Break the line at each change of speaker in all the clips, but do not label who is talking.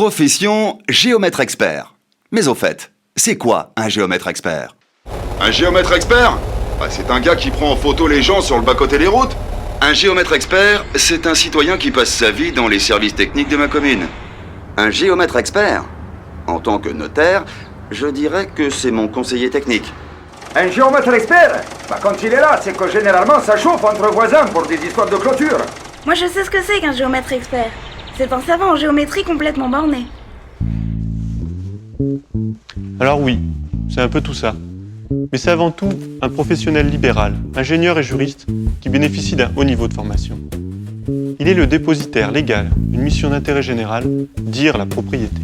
Profession géomètre expert. Mais au fait, c'est quoi un géomètre expert?
Un géomètre expert? C'est un gars qui prend en photo les gens sur le bas-côté des routes.
Un géomètre expert, c'est un citoyen qui passe sa vie dans les services techniques de ma commune. Un géomètre expert? En tant que notaire, je dirais que c'est mon conseiller technique.
Un géomètre expert? Quand il est là, c'est que généralement ça chauffe entre voisins pour des histoires de clôture.
Moi je sais ce que c'est qu'un géomètre expert. C'est un savant en géométrie complètement borné.
Alors oui, c'est un peu tout ça. Mais c'est avant tout un professionnel libéral, ingénieur et juriste, qui bénéficie d'un haut niveau de formation. Il est le dépositaire légal d'une mission d'intérêt général, dire la propriété.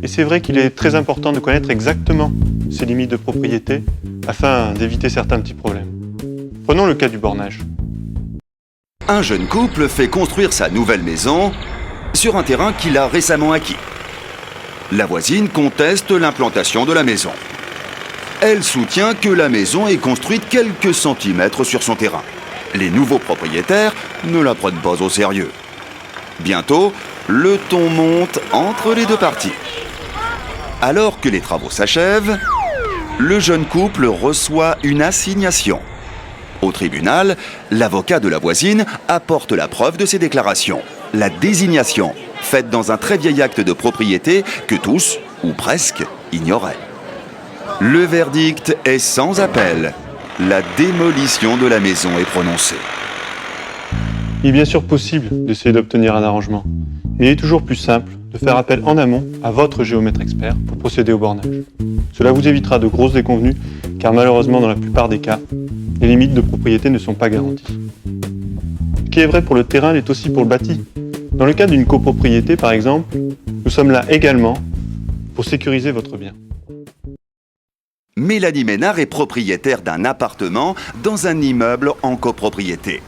Et c'est vrai qu'il est très important de connaître exactement ces limites de propriété afin d'éviter certains petits problèmes. Prenons le cas du bornage.
Un jeune couple fait construire sa nouvelle maison sur un terrain qu'il a récemment acquis. La voisine conteste l'implantation de la maison. Elle soutient que la maison est construite quelques centimètres sur son terrain. Les nouveaux propriétaires ne la prennent pas au sérieux. Bientôt, le ton monte entre les deux parties. Alors que les travaux s'achèvent, le jeune couple reçoit une assignation. Au tribunal, l'avocat de la voisine apporte la preuve de ses déclarations. La désignation, faite dans un très vieil acte de propriété que tous, ou presque, ignoraient. Le verdict est sans appel. La démolition de la maison est prononcée.
Il est bien sûr possible d'essayer d'obtenir un arrangement, mais il est toujours plus simple de faire appel en amont à votre géomètre expert pour procéder au bornage. Cela vous évitera de grosses déconvenues, car malheureusement dans la plupart des cas, les limites de propriété ne sont pas garanties. Ce qui est vrai pour le terrain l'est aussi pour le bâti. Dans le cas d'une copropriété par exemple, nous sommes là également pour sécuriser votre bien.
Mélanie Ménard est propriétaire d'un appartement dans un immeuble en copropriété.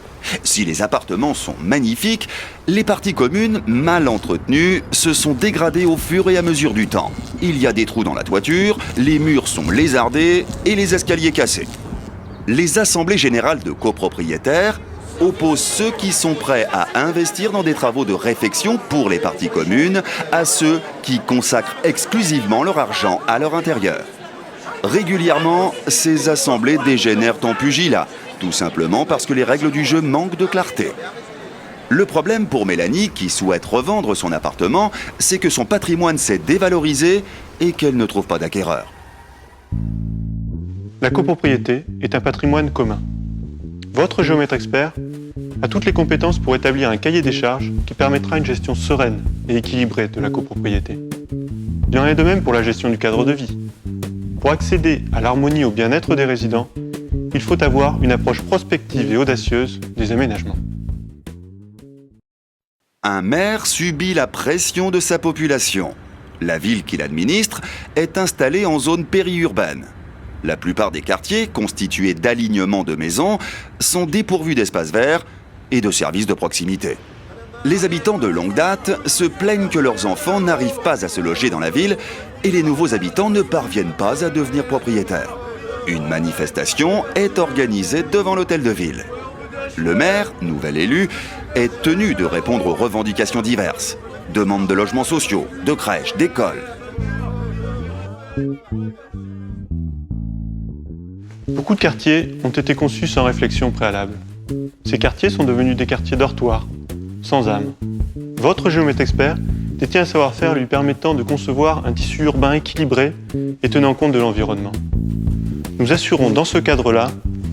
Si les appartements sont magnifiques, les parties communes, mal entretenues, se sont dégradées au fur et à mesure du temps. Il y a des trous dans la toiture, les murs sont lézardés et les escaliers cassés. Les assemblées générales de copropriétaires opposent ceux qui sont prêts à investir dans des travaux de réfection pour les parties communes à ceux qui consacrent exclusivement leur argent à leur intérieur. Régulièrement, ces assemblées dégénèrent en pugilat, tout simplement parce que les règles du jeu manquent de clarté. Le problème pour Mélanie, qui souhaite revendre son appartement, c'est que son patrimoine s'est dévalorisé et qu'elle ne trouve pas d'acquéreur.
La copropriété est un patrimoine commun. Votre géomètre expert a toutes les compétences pour établir un cahier des charges qui permettra une gestion sereine et équilibrée de la copropriété. Il en est de même pour la gestion du cadre de vie. Pour accéder à l'harmonie et au bien-être des résidents, il faut avoir une approche prospective et audacieuse des aménagements.
Un maire subit la pression de sa population. La ville qu'il administre est installée en zone périurbaine. La plupart des quartiers, constitués d'alignements de maisons, sont dépourvus d'espaces verts et de services de proximité. Les habitants de longue date se plaignent que leurs enfants n'arrivent pas à se loger dans la ville et les nouveaux habitants ne parviennent pas à devenir propriétaires. Une manifestation est organisée devant l'hôtel de ville. Le maire, nouvel élu, est tenu de répondre aux revendications diverses. Demandes de logements sociaux, de crèches, d'écoles.
Beaucoup de quartiers ont été conçus sans réflexion préalable. Ces quartiers sont devenus des quartiers dortoirs, sans âme. Votre géomètre expert détient un savoir-faire lui permettant de concevoir un tissu urbain équilibré et tenant compte de l'environnement. Nous assurons dans ce cadre-là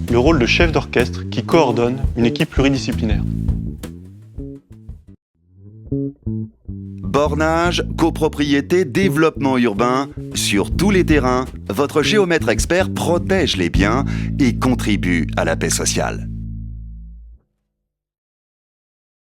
le rôle de chef d'orchestre qui coordonne une équipe pluridisciplinaire.
Bornage, copropriété, développement urbain, sur tous les terrains, votre géomètre expert protège les biens et contribue à la paix sociale.